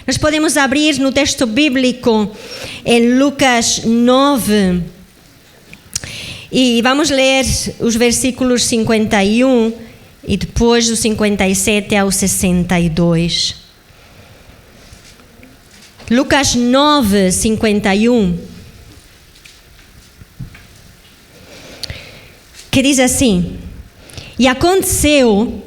Nós podemos abrir no texto bíblico em Lucas 9 e vamos ler os versículos 51 e depois do 57 ao 62. Lucas 9, 51, que diz assim: E aconteceu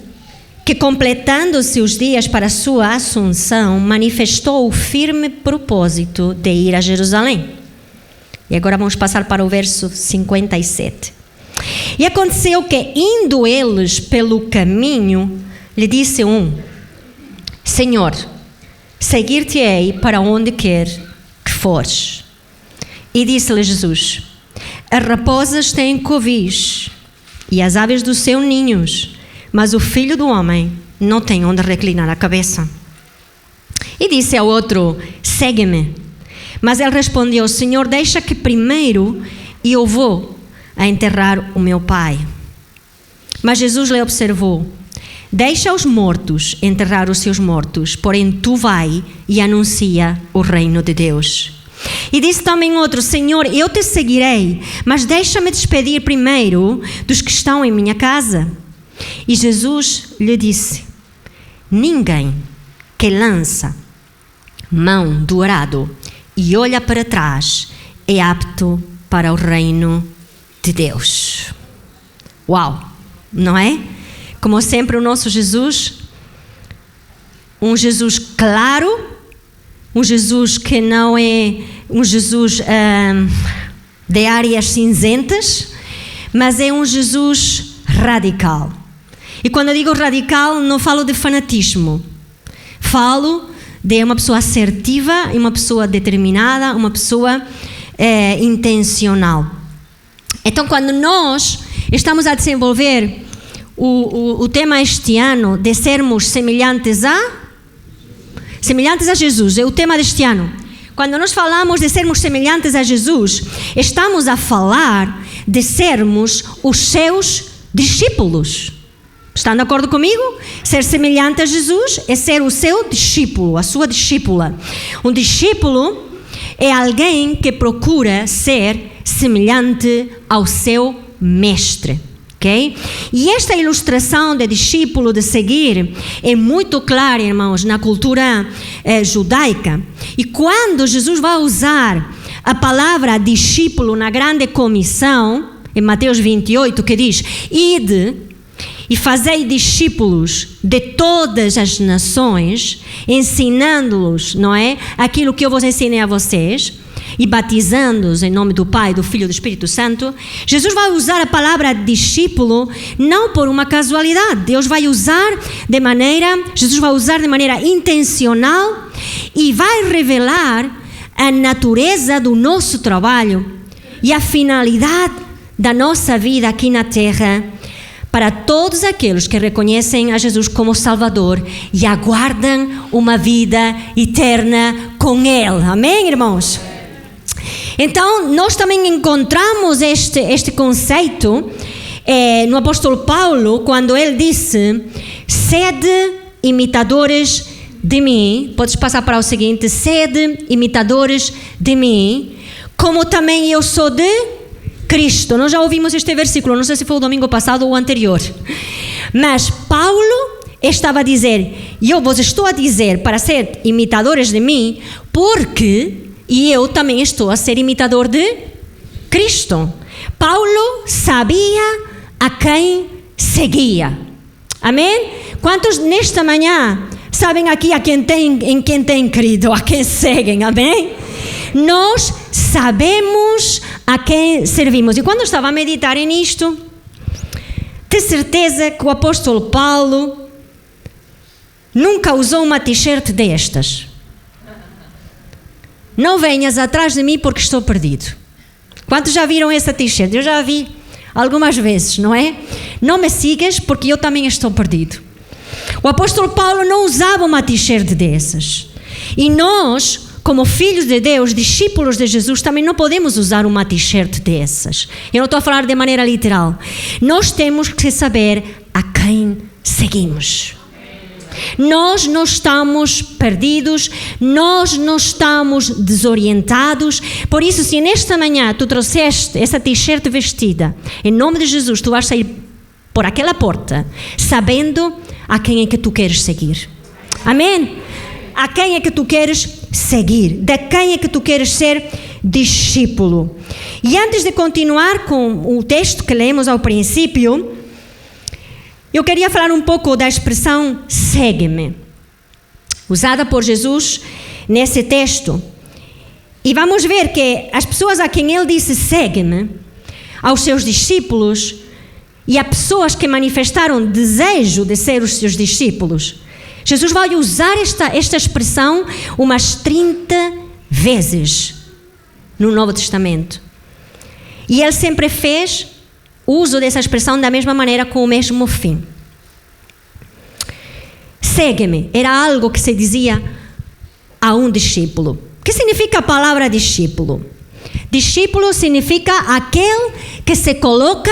que, completando-se os dias para a sua assunção, manifestou o firme propósito de ir a Jerusalém. E agora vamos passar para o verso 57. E aconteceu que, indo eles pelo caminho, lhe disse um: Senhor, seguir-te-ei para onde quer que fores. E disse-lhe Jesus: As raposas têm covis e as aves dos seus ninhos, mas o Filho do Homem não tem onde reclinar a cabeça. E disse ao outro: Segue-me. Mas ele respondeu: Senhor, deixa que primeiro eu vou a enterrar o meu pai. Mas Jesus lhe observou: Deixa os mortos enterrar os seus mortos, porém tu vai e anuncia o reino de Deus. E disse também outro: Senhor, eu te seguirei, mas deixa-me despedir primeiro dos que estão em minha casa. E Jesus lhe disse: Ninguém que lança mão do arado e olha para trás é apto para o reino de Deus. Uau, não é? Como sempre, o nosso Jesus, um Jesus claro, um Jesus que não é um Jesus de áreas cinzentas, mas é um Jesus radical. E quando eu digo radical, não falo de fanatismo. Falo de uma pessoa assertiva, uma pessoa determinada, uma pessoa intencional. Então, quando nós estamos a desenvolver o tema este ano de sermos semelhantes a Jesus, é o tema deste ano. Quando nós falamos de sermos semelhantes a Jesus, estamos a falar de sermos os seus discípulos. Estão de acordo comigo? Ser semelhante a Jesus é ser o seu discípulo, a sua discípula. Um discípulo é alguém que procura ser semelhante ao seu mestre. Okay? E esta ilustração de discípulo, de seguir, é muito clara, irmãos, na cultura judaica. E quando Jesus vai usar a palavra discípulo na grande comissão, em Mateus 28, que diz: Ide e fazei discípulos de todas as nações, ensinando-los, não é? Aquilo que eu vos ensinei a vocês, e batizando-os em nome do Pai, do Filho e do Espírito Santo. Jesus vai usar a palavra discípulo não por uma casualidade. Jesus vai usar de maneira intencional e vai revelar a natureza do nosso trabalho e a finalidade da nossa vida aqui na terra para todos aqueles que reconhecem a Jesus como Salvador e aguardam uma vida eterna com Ele. Amém, irmãos? Então, nós também encontramos este conceito no apóstolo Paulo, quando ele disse: sede imitadores de mim. Podes passar para o seguinte: sede imitadores de mim, como também eu sou de Cristo. Nós já ouvimos este versículo, não sei se foi o domingo passado ou o anterior. Mas Paulo estava a dizer: eu vos estou a dizer para ser imitadores de mim, porque eu também estou a ser imitador de Cristo. Paulo sabia a quem seguia. Amém? Quantos nesta manhã sabem aqui em quem tem crido, a quem seguem? Amém? Nós sabemos a quem servimos. E quando eu estava a meditar nisto, tenho certeza que o apóstolo Paulo nunca usou uma t-shirt destas. Não venhas atrás de mim porque estou perdido. Quantos já viram essa t-shirt? Eu já vi algumas vezes, não é? Não me sigas porque eu também estou perdido. O apóstolo Paulo não usava uma t-shirt dessas. E nós, como filhos de Deus, discípulos de Jesus, também não podemos usar uma t-shirt dessas. Eu não estou a falar de maneira literal. Nós temos que saber a quem seguimos. Nós não estamos perdidos, nós não estamos desorientados. Por isso, se nesta manhã tu trouxeste essa t-shirt vestida, em nome de Jesus, tu vais sair por aquela porta, sabendo a quem é que tu queres seguir. Amém? A quem é que tu queres seguir? De quem é que tu queres ser discípulo? E antes de continuar com o texto que lemos ao princípio, eu queria falar um pouco da expressão segue-me, usada por Jesus nesse texto. E vamos ver que as pessoas a quem ele disse segue-me, aos seus discípulos e a pessoas que manifestaram desejo de ser os seus discípulos, Jesus vai usar esta expressão umas 30 vezes no Novo Testamento. E ele sempre fez uso dessa expressão da mesma maneira, com o mesmo fim. Segue-me era algo que se dizia a um discípulo. O que significa a palavra discípulo? Discípulo significa aquele que se coloca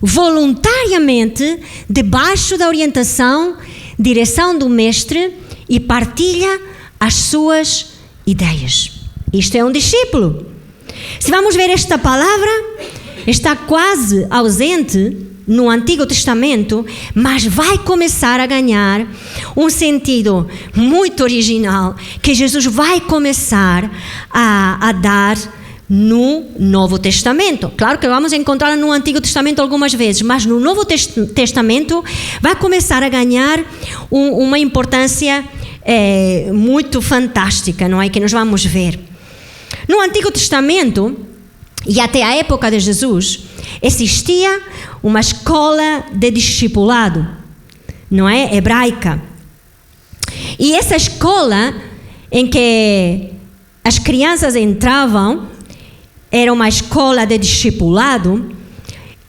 voluntariamente debaixo da orientação, direção do mestre e partilha as suas ideias. Isto é um discípulo. Se vamos ver esta palavra, está quase ausente no Antigo Testamento, mas vai começar a ganhar um sentido muito original que Jesus vai começar a dar no Novo Testamento. Claro que vamos encontrá-la no Antigo Testamento algumas vezes, mas no Novo Testamento vai começar a ganhar uma importância muito fantástica, não é? Que nós vamos ver. No Antigo Testamento, e até a época de Jesus, existia uma escola de discipulado, não é? Hebraica. E essa escola em que as crianças entravam era uma escola de discipulado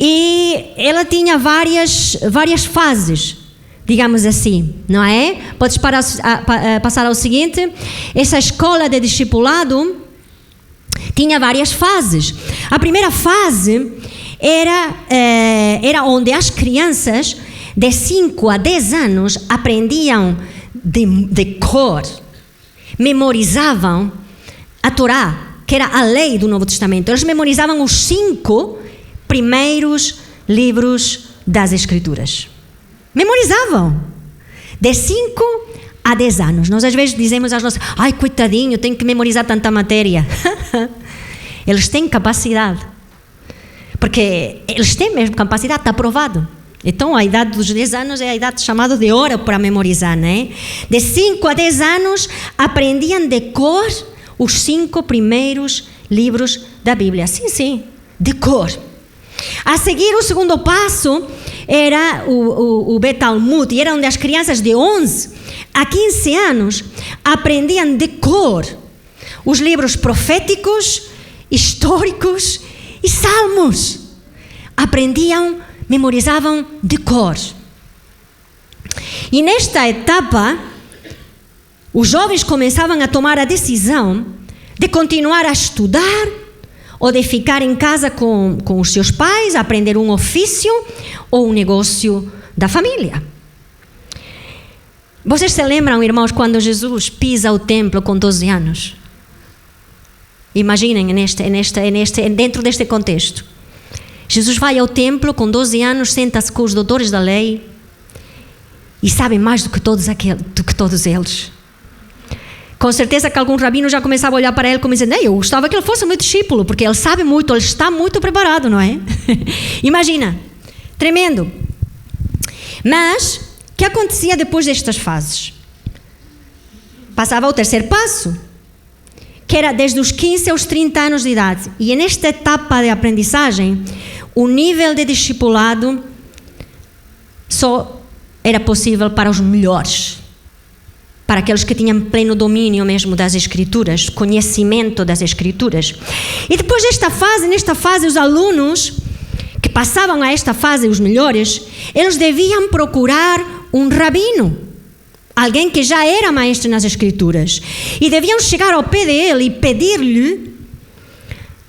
e ela tinha várias fases, digamos assim, não é? Podes passar ao seguinte: essa escola de discipulado tinha várias fases. A primeira fase era onde as crianças de 5 a 10 anos aprendiam de cor, memorizavam a Torá, que era a lei do Novo Testamento. Eles memorizavam os 5 primeiros livros das Escrituras. Memorizavam. De 5 a 10 anos. Nós às vezes dizemos às nossas: ai, coitadinho, tenho que memorizar tanta matéria. Eles têm capacidade. Porque eles têm mesmo capacidade, está provado. Então a idade dos 10 anos é a idade chamada de ouro para memorizar, não é? De 5 a 10 anos aprendiam de cor os 5 primeiros livros da Bíblia. Sim, de cor. A seguir, o segundo passo era o Bet-Talmud, e era onde as crianças de 11 a 15 anos aprendiam de cor os livros proféticos, históricos e salmos. Aprendiam, memorizavam de cor. E nesta etapa, os jovens começavam a tomar a decisão de continuar a estudar ou de ficar em casa com os seus pais, aprender um ofício ou um negócio da família. Vocês se lembram, irmãos, quando Jesus pisa o templo com 12 anos? Imaginem dentro deste contexto. Jesus vai ao templo com 12 anos, senta-se com os doutores da lei e sabe mais do que todos eles. Com certeza que algum rabino já começava a olhar para ele como dizendo: eu gostava que ele fosse meu discípulo, porque ele sabe muito, ele está muito preparado, não é? Imagina, tremendo. Mas, o que acontecia depois destas fases? Passava ao terceiro passo, que era desde os 15 aos 30 anos de idade. E nesta etapa de aprendizagem, o nível de discipulado só era possível para os melhores, para aqueles que tinham pleno domínio mesmo das Escrituras, conhecimento das Escrituras. E depois nesta fase, os alunos que passavam a esta fase, os melhores, eles deviam procurar um rabino, alguém que já era maestro nas Escrituras, e deviam chegar ao pé dele e pedir-lhe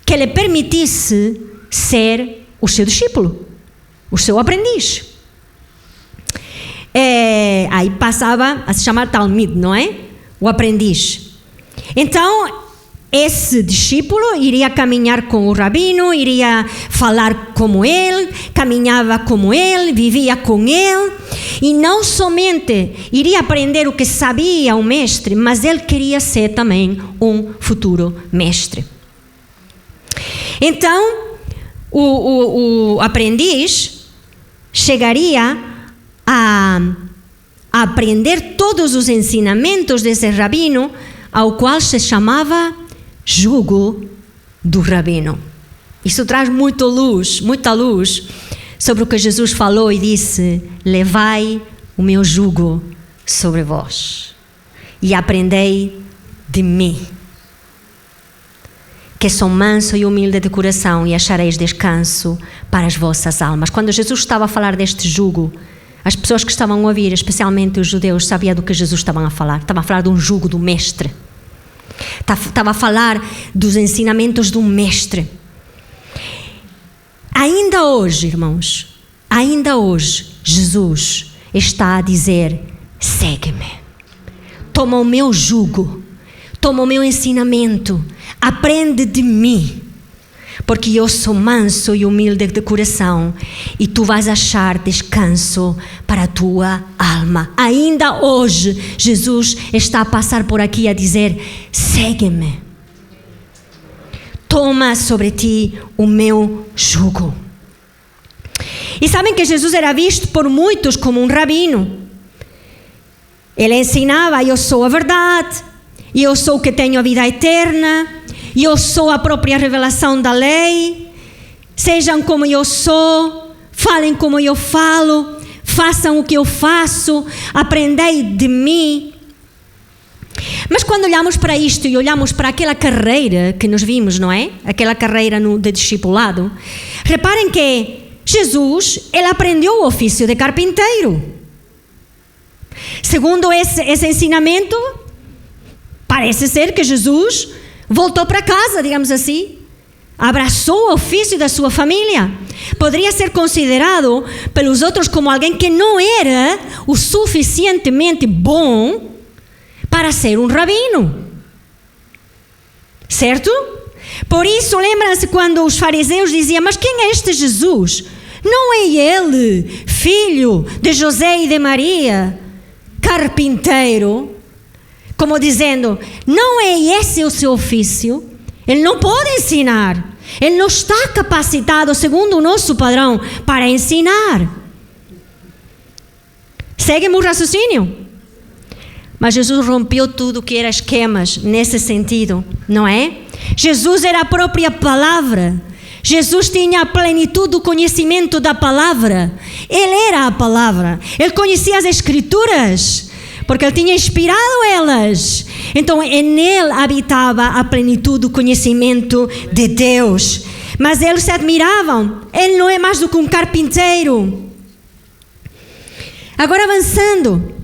que lhe permitisse ser o seu discípulo, o seu aprendiz. aí passava a se chamar Talmid, não é? O aprendiz. Então, esse discípulo iria caminhar com o rabino, iria falar como ele, caminhava como ele, vivia com ele, e não somente iria aprender o que sabia o mestre, mas ele queria ser também um futuro mestre. Então, o aprendiz chegaria a aprender todos os ensinamentos desse rabino, ao qual se chamava jugo do rabino. Isso traz muita luz sobre o que Jesus falou e disse: levai o meu jugo sobre vós e aprendei de mim, que sou manso e humilde de coração, e achareis descanso para as vossas almas. Quando Jesus estava a falar deste jugo, as pessoas que estavam a ouvir, especialmente os judeus, sabiam do que Jesus estava a falar. Estava a falar de um jugo do mestre. Estava a falar dos ensinamentos do mestre. Ainda hoje, irmãos, ainda hoje, Jesus está a dizer: segue-me, toma o meu jugo, toma o meu ensinamento, aprende de mim, porque eu sou manso e humilde de coração, e tu vais achar descanso para a tua alma. Ainda hoje, Jesus está a passar por aqui a dizer: segue-me, toma sobre ti o meu jugo. E sabem que Jesus era visto por muitos como um rabino. Ele ensinava: eu sou a verdade, e eu sou o que tenho a vida eterna, e eu sou a própria revelação da lei. Sejam como eu sou, falem como eu falo, façam o que eu faço, aprendei de mim. Mas quando olhamos para isto e olhamos para aquela carreira que nós vimos, não é? Aquela carreira de discipulado, reparem que Jesus, ele aprendeu o ofício de carpinteiro. Segundo esse ensinamento, parece ser que Jesus voltou para casa, digamos assim, abraçou o ofício da sua família. Poderia ser considerado pelos outros como alguém que não era o suficientemente bom para ser um rabino, certo? Por isso, lembram-se quando os fariseus diziam: mas quem é este Jesus? Não é ele filho de José e de Maria, carpinteiro? Como dizendo: não é esse o seu ofício? Ele não pode ensinar. Ele não está capacitado, segundo o nosso padrão, para ensinar. Segue-me o raciocínio? Mas Jesus rompeu tudo que era esquemas nesse sentido, não é? Jesus era a própria palavra. Jesus tinha a plenitude do conhecimento da palavra. Ele era a palavra. Ele conhecia as Escrituras, porque ele tinha inspirado elas. Então, nele habitava a plenitude do conhecimento de Deus. Mas eles se admiravam. Ele não é mais do que um carpinteiro. Agora, avançando,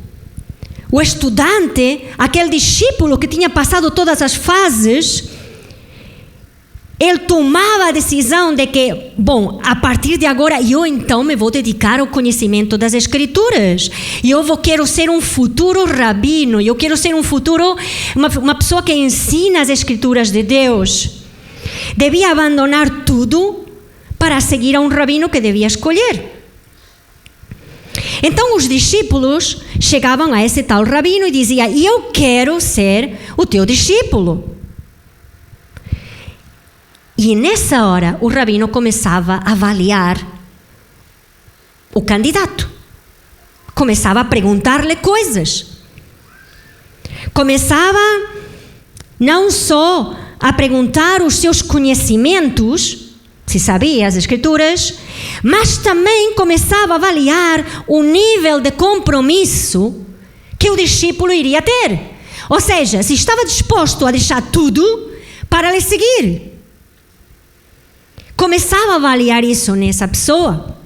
o estudante, aquele discípulo que tinha passado todas as fases, ele tomava a decisão de que, bom, a partir de agora eu então me vou dedicar ao conhecimento das Escrituras. E quero ser um futuro rabino, eu quero ser uma pessoa que ensina as Escrituras de Deus. Devia abandonar tudo para seguir a um rabino que devia escolher. Então os discípulos chegavam a esse tal rabino e diziam: eu quero ser o teu discípulo. E nessa hora o rabino começava a avaliar o candidato. Começava a perguntar-lhe coisas. Começava não só a perguntar os seus conhecimentos, se sabia as Escrituras, mas também começava a avaliar o nível de compromisso que o discípulo iria ter. Ou seja, se estava disposto a deixar tudo para lhe seguir. Começava a avaliar isso nessa pessoa.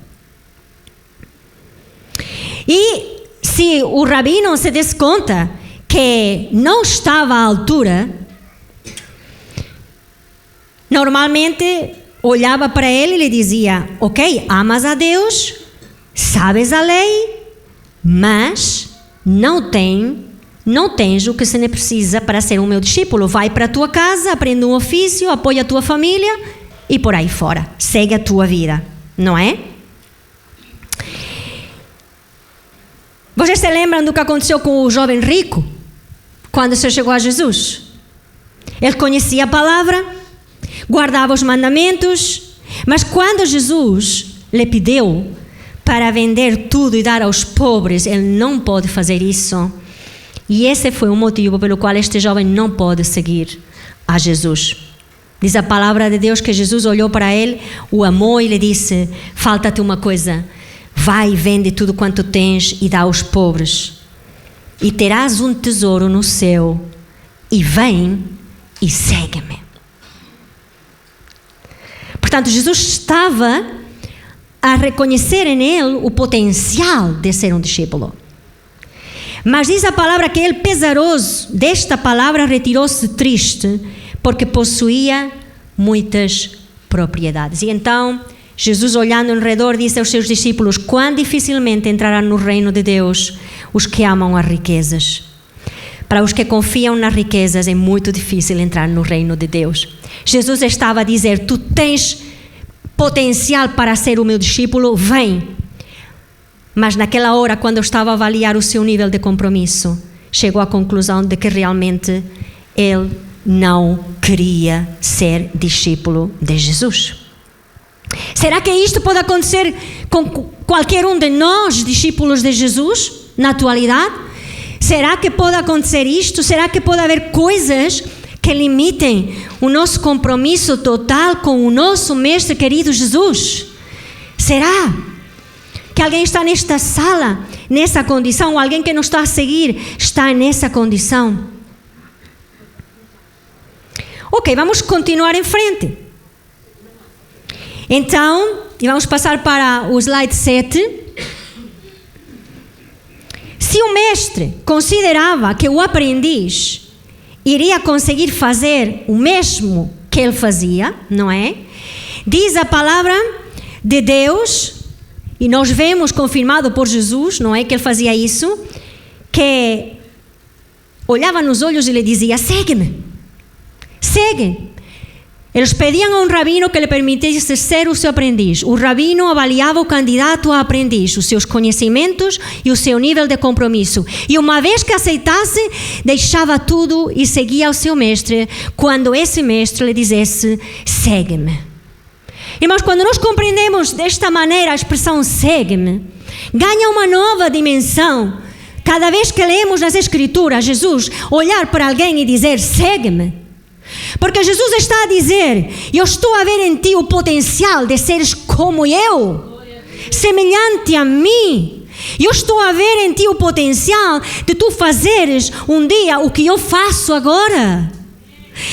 E se o rabino se desse conta que não estava à altura, normalmente olhava para ele e lhe dizia: ok, amas a Deus, sabes a lei, mas não tens o que se precisa para ser um meu discípulo. Vai para a tua casa, aprende um ofício, apoia a tua família e por aí fora. Segue a tua vida, não é? Vocês se lembram do que aconteceu com o jovem rico? Quando se chegou a Jesus? Ele conhecia a palavra, guardava os mandamentos, mas quando Jesus lhe pediu para vender tudo e dar aos pobres, ele não pôde fazer isso. E esse foi o motivo pelo qual este jovem não pôde seguir a Jesus. Diz a palavra de Deus que Jesus olhou para ele, o amou e lhe disse: falta-te uma coisa, vai e vende tudo quanto tens e dá aos pobres, e terás um tesouro no céu, e vem e segue-me. Portanto, Jesus estava a reconhecer em ele o potencial de ser um discípulo. Mas diz a palavra que ele, pesaroso desta palavra, retirou-se triste, porque possuía muitas propriedades. E então, Jesus, olhando em redor, disse aos seus discípulos: quão dificilmente entrarão no reino de Deus os que amam as riquezas. Para os que confiam nas riquezas é muito difícil entrar no reino de Deus. Jesus estava a dizer: tu tens potencial para ser o meu discípulo, vem. Mas naquela hora, quando eu estava a avaliar o seu nível de compromisso, chegou à conclusão de que realmente ele não queria ser discípulo de Jesus. Será que isto pode acontecer com qualquer um de nós, discípulos de Jesus, na atualidade? Será que pode acontecer isto? Será que pode haver coisas que limitem o nosso compromisso total com o nosso mestre querido Jesus? Será que alguém está nesta sala, nessa condição, ou alguém que não está a seguir está nessa condição? Ok, vamos continuar em frente. Então, e vamos passar para o slide 7. Se o mestre considerava que o aprendiz iria conseguir fazer o mesmo que ele fazia, não é? Diz a palavra de Deus, e nós vemos confirmado por Jesus, não é? Que ele fazia isso, que olhava nos olhos e lhe dizia: segue-me, segue. Eles pediam a um rabino que lhe permitisse ser o seu aprendiz. O rabino avaliava o candidato a aprendiz, os seus conhecimentos e o seu nível de compromisso. E uma vez que aceitasse, deixava tudo e seguia o seu mestre, quando esse mestre lhe dissesse: segue-me. Irmãos, quando nós compreendemos desta maneira a expressão segue-me, ganha uma nova dimensão. Cada vez que lemos nas Escrituras Jesus olhar para alguém e dizer: segue-me. Porque Jesus está a dizer: eu estou a ver em ti o potencial de seres como eu, semelhante a mim. Eu estou a ver em ti o potencial de tu fazeres um dia o que eu faço agora.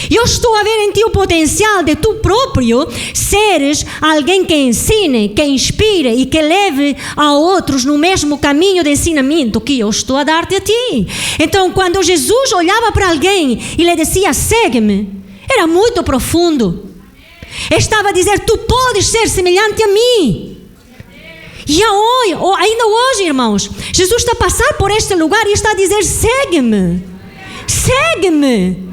Eu estou a ver em ti o potencial de tu próprio seres alguém que ensine, que inspire e que leve a outros no mesmo caminho de ensinamento que eu estou a dar-te a ti. Então, quando Jesus olhava para alguém e lhe dizia: segue-me, era muito profundo. Estava a dizer: tu podes ser semelhante a mim. E ainda hoje, irmãos, Jesus está a passar por este lugar e está a dizer: segue-me, segue-me.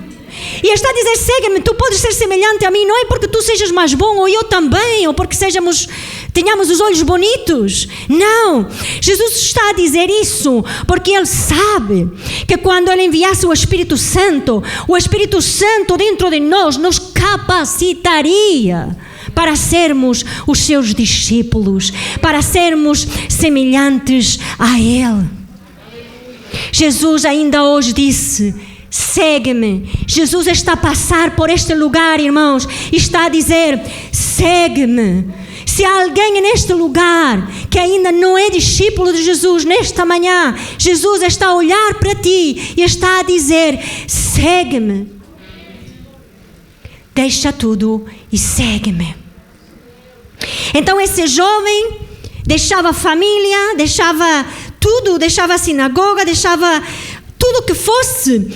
E está a dizer: segue-me, tu podes ser semelhante a mim. Não é porque tu sejas mais bom, ou eu também, ou porque tenhamos os olhos bonitos. Não, Jesus está a dizer isso porque Ele sabe que quando Ele enviasse o Espírito Santo dentro de nós nos capacitaria para sermos os seus discípulos, para sermos semelhantes a Ele. Jesus ainda hoje disse: segue-me. Jesus está a passar por este lugar, irmãos, e está a dizer: segue-me. Se há alguém neste lugar que ainda não é discípulo de Jesus, nesta manhã, Jesus está a olhar para ti e está a dizer: segue-me. Deixa tudo e segue-me. Então esse jovem deixava a família, deixava tudo, deixava a sinagoga, deixava tudo que fosse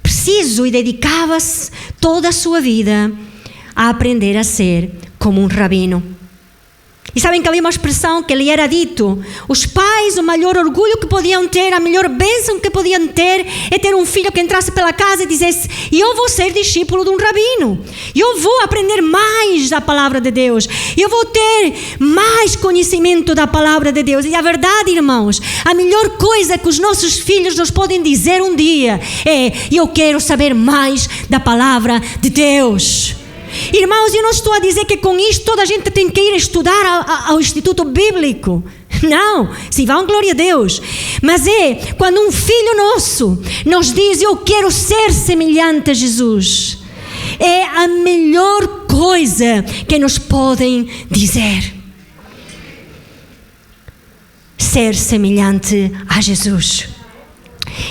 preciso e dedicava-se toda a sua vida a aprender a ser como um rabino. E sabem que havia uma expressão que lhe era dito: os pais, o maior orgulho que podiam ter, a melhor bênção que podiam ter, é ter um filho que entrasse pela casa e dissesse: eu vou ser discípulo de um rabino, eu vou aprender mais da palavra de Deus, eu vou ter mais conhecimento da palavra de Deus. E a verdade, irmãos, a melhor coisa que os nossos filhos nos podem dizer um dia é: eu quero saber mais da palavra de Deus. Irmãos, eu não estou a dizer que com isto toda a gente tem que ir estudar ao Instituto Bíblico. Não, se vão, glória a Deus. Mas é quando um filho nosso nos diz: eu quero ser semelhante a Jesus. É a melhor coisa que nos podem dizer. Ser semelhante a Jesus.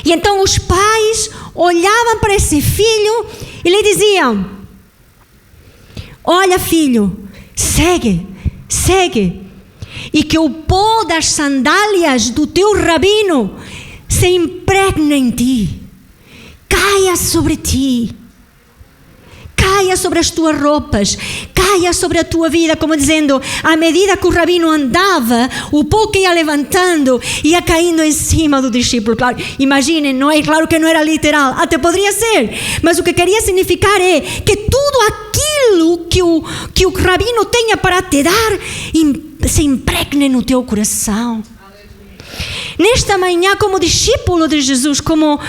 E então os pais olhavam para esse filho e lhe diziam: olha, filho, segue, e que o pó das sandálias do teu rabino se impregne em ti, caia sobre ti, caia sobre as tuas roupas, caia sobre a tua vida, como dizendo, à medida que o rabino andava, o pó que ia levantando, ia caindo em cima do discípulo. Claro, imaginem, não é claro que não era literal, até poderia ser, mas o que queria significar é que tudo aquilo que o rabino tenha para te dar se impregne no teu coração. Nesta manhã, como discípulo de Jesus, como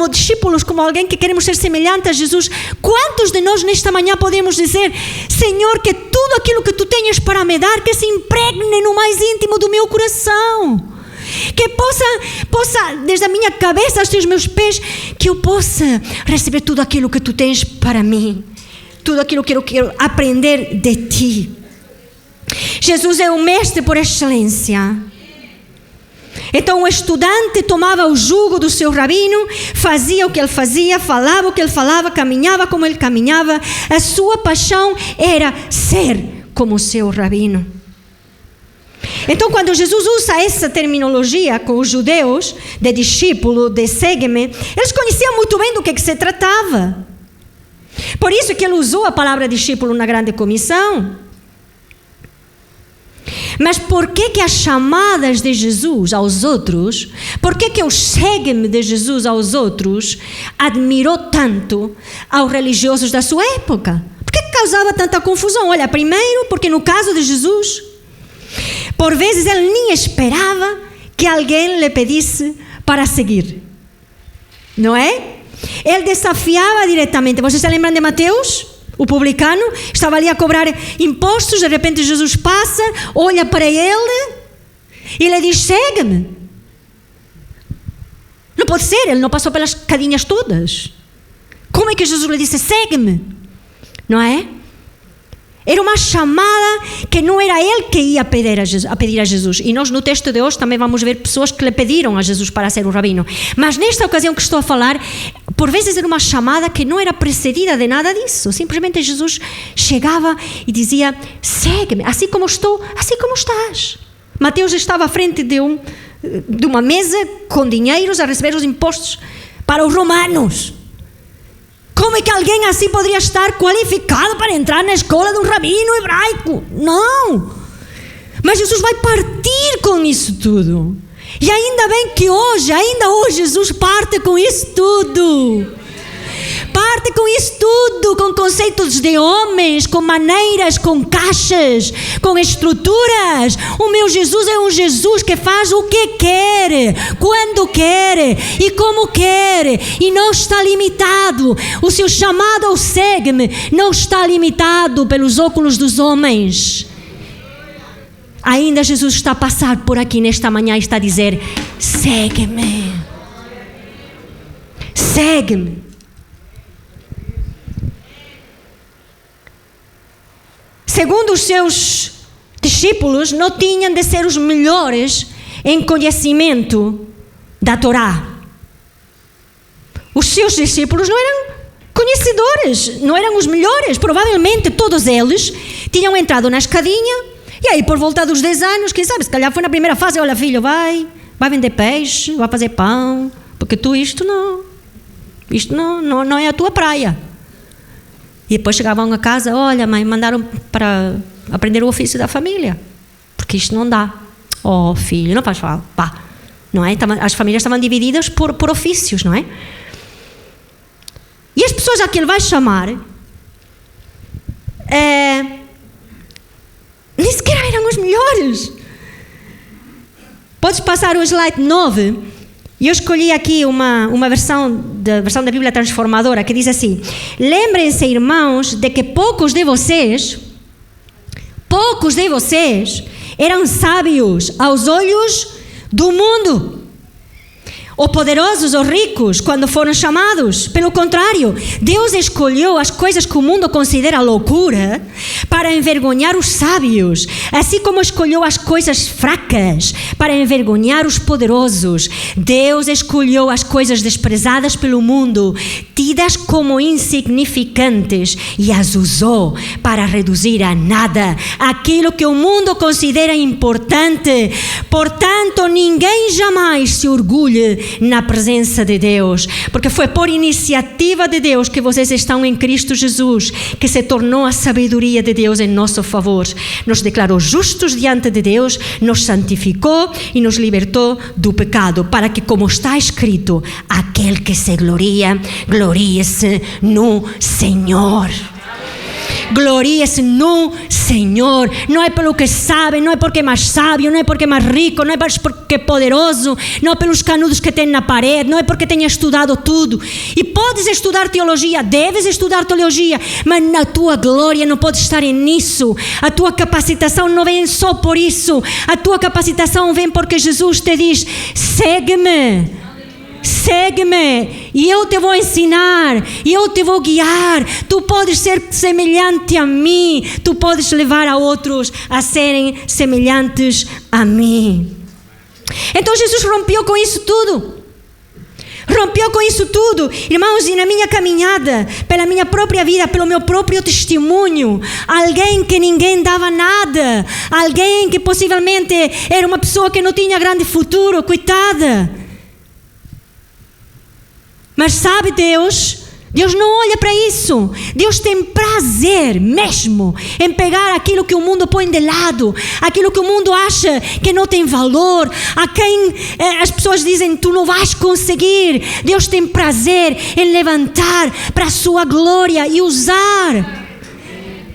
discípulos, como alguém que queremos ser semelhante a Jesus, quantos de nós nesta manhã podemos dizer: Senhor, que tudo aquilo que tu tenhas para me dar, que se impregne no mais íntimo do meu coração, que possa desde a minha cabeça até os meus pés, que eu possa receber tudo aquilo que tu tens para mim, tudo aquilo que eu quero aprender de ti. Jesus é o mestre por excelência. Então o estudante tomava o jugo do seu rabino, fazia o que ele fazia, falava o que ele falava, caminhava como ele caminhava. A sua paixão era ser como o seu rabino. Então, quando Jesus usa essa terminologia com os judeus, de discípulo, de segue-me, eles conheciam muito bem do que se tratava. Por isso que ele usou a palavra discípulo na grande comissão. Mas por que as chamadas de Jesus aos outros, por que o segue-me de Jesus aos outros admirou tanto aos religiosos da sua época? Por que causava tanta confusão? Olha, primeiro, porque no caso de Jesus, por vezes ele nem esperava que alguém lhe pedisse para seguir, não é? Ele desafiava diretamente. Vocês se lembram de Mateus? O publicano estava ali a cobrar impostos, de repente Jesus passa, olha para ele e lhe diz: segue-me. Não pode ser, ele não passou pelas cadinhas todas. Como é que Jesus lhe disse: segue-me? Não é? Era uma chamada que não era ele que ia pedir a Jesus. E nós no texto de hoje também vamos ver pessoas que lhe pediram a Jesus para ser o rabino. Mas nesta ocasião que estou a falar, por vezes era uma chamada que não era precedida de nada disso. Simplesmente Jesus chegava e dizia: segue-me, assim como estou, assim como estás. Mateus estava à frente de uma mesa com dinheiros a receber os impostos para os romanos. Como é que alguém assim poderia estar qualificado para entrar na escola de um rabino hebraico? Não! Mas Jesus vai partir com isso tudo. E ainda bem que ainda hoje Jesus parte com isso tudo. Parte com isso tudo, com conceitos de homens, com maneiras, com caixas, com estruturas. O meu Jesus é um Jesus que faz o que quer, quando quer e como quer, e não está limitado. O seu chamado ao segue-me não está limitado pelos óculos dos homens. Ainda Jesus está a passar por aqui nesta manhã e está a dizer: segue-me, segue-me. Segundo os seus discípulos, não tinham de ser os melhores em conhecimento da Torá. Os seus discípulos não eram conhecedores, não eram os melhores. Provavelmente todos eles tinham entrado na escadinha e aí por volta dos 10 anos, quem sabe, se calhar foi na primeira fase: olha, filho, vai vender peixe, vai fazer pão, porque tu isto não é a tua praia. E depois chegavam a casa: olha, mãe, mandaram para aprender o ofício da família. porque isto não dá. Oh, filho, não faz mal, pá. Não é? As famílias estavam divididas por ofícios, não é? E as pessoas a que ele vai chamar nem sequer eram os melhores. Podes passar o slide 9. E eu escolhi aqui uma versão da Bíblia Transformadora que diz assim: lembrem-se, irmãos, de que poucos de vocês eram sábios aos olhos do mundo, ou poderosos ou ricos quando foram chamados. Pelo contrário, Deus escolheu as coisas que o mundo considera loucura para envergonhar os sábios, assim como escolheu as coisas fracas para envergonhar os poderosos. Deus escolheu as coisas desprezadas pelo mundo, tidas como insignificantes, e as usou para reduzir a nada aquilo que o mundo considera importante. Portanto, ninguém jamais se orgulhe na presença de Deus, porque foi por iniciativa de Deus que vocês estão em Cristo Jesus, que se tornou a sabedoria de Deus em nosso favor. Nos declarou justos diante de Deus, nos santificou e nos libertou do pecado, para que, como está escrito, aquele que se gloria, glorie-se no Senhor. Glorie-se no Senhor. Não é pelo que sabe, não é porque é mais sábio, não é porque é mais rico, não é porque é poderoso, não é pelos canudos que tem na parede, não é porque tenha estudado tudo. E podes estudar teologia, deves estudar teologia, mas na tua glória não pode estar nisso. A tua capacitação não vem só por isso. A tua capacitação vem porque Jesus te diz: segue-me. Segue-me e eu te vou ensinar, e eu te vou guiar. Tu podes ser semelhante a mim, tu podes levar a outros a serem semelhantes a mim. Então Jesus rompeu com isso tudo. Irmãos, e na minha caminhada, pela minha própria vida, pelo meu próprio testemunho, alguém que ninguém dava nada, alguém que possivelmente era uma pessoa que não tinha grande futuro, coitada. Mas sabe, Deus não olha para isso. Deus tem prazer mesmo em pegar aquilo que o mundo põe de lado, aquilo que o mundo acha que não tem valor, a quem as pessoas dizem: tu não vais conseguir. Deus tem prazer em levantar para a sua glória e usar.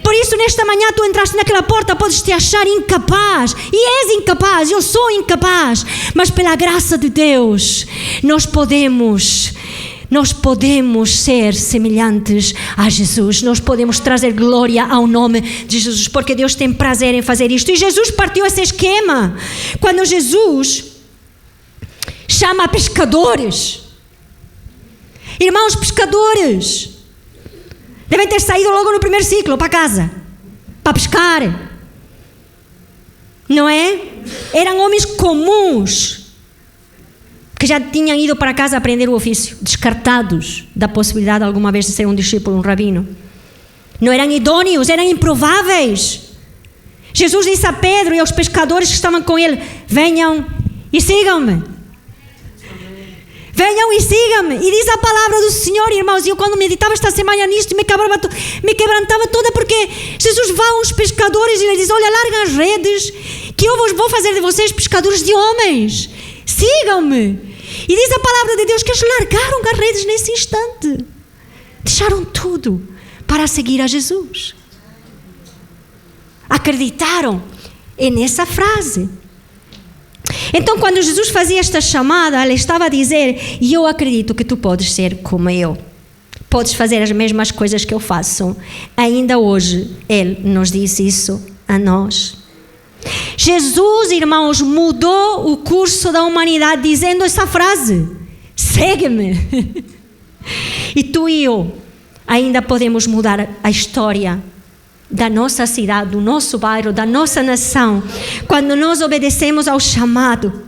Por isso, nesta manhã, tu entraste naquela porta, podes te achar incapaz, e és incapaz, eu sou incapaz, mas pela graça de Deus, nós podemos ser semelhantes a Jesus. Nós podemos trazer glória ao nome de Jesus, porque Deus tem prazer em fazer isto. E Jesus partiu esse esquema quando Jesus chama pescadores. Irmãos, pescadores devem ter saído logo no primeiro ciclo para casa, para pescar, não é? Eram homens comuns que já tinham ido para casa aprender o ofício, descartados da possibilidade alguma vez de ser um discípulo, um rabino. Não eram idôneos, eram improváveis. Jesus disse a Pedro e aos pescadores que estavam com ele: venham e sigam-me. Venham e sigam-me. E diz a palavra do Senhor, irmãos, e eu quando meditava esta semana nisto, me quebrantava toda, porque Jesus vai aos pescadores e ele diz: olha, largam as redes, que eu vou fazer de vocês pescadores de homens. Sigam-me. E diz a palavra de Deus que eles largaram as redes nesse instante. Deixaram tudo para seguir a Jesus. Acreditaram nessa frase. Então, quando Jesus fazia esta chamada, ele estava a dizer: e eu acredito que tu podes ser como eu. Podes fazer as mesmas coisas que eu faço. Ainda hoje, ele nos disse isso a nós. Jesus, irmãos, mudou o curso da humanidade dizendo essa frase: segue-me. E tu e eu ainda podemos mudar a história da nossa cidade, do nosso bairro, da nossa nação, quando nós obedecemos ao chamado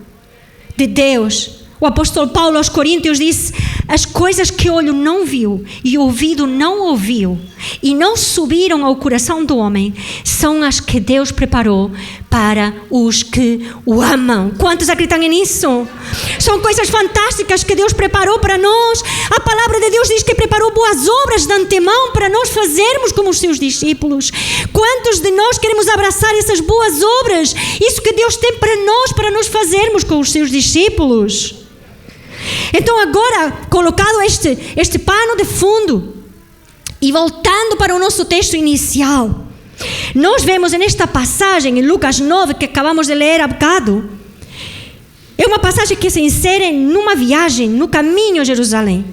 de Deus. O apóstolo Paulo aos Coríntios disse: as coisas que olho não viu e ouvido não ouviu, e não subiram ao coração do homem são as que Deus preparou para os que o amam. Quantos acreditam nisso? São coisas fantásticas que Deus preparou para nós. A palavra de Deus diz que preparou boas obras de antemão para nós fazermos como os seus discípulos. Quantos de nós queremos abraçar essas boas obras? Isso que Deus tem para nós fazermos com os seus discípulos. Então agora, colocado este pano de fundo e voltando para o nosso texto inicial, nós vemos nesta passagem, em Lucas 9, que acabamos de ler há bocado, é uma passagem que se insere numa viagem, no caminho a Jerusalém.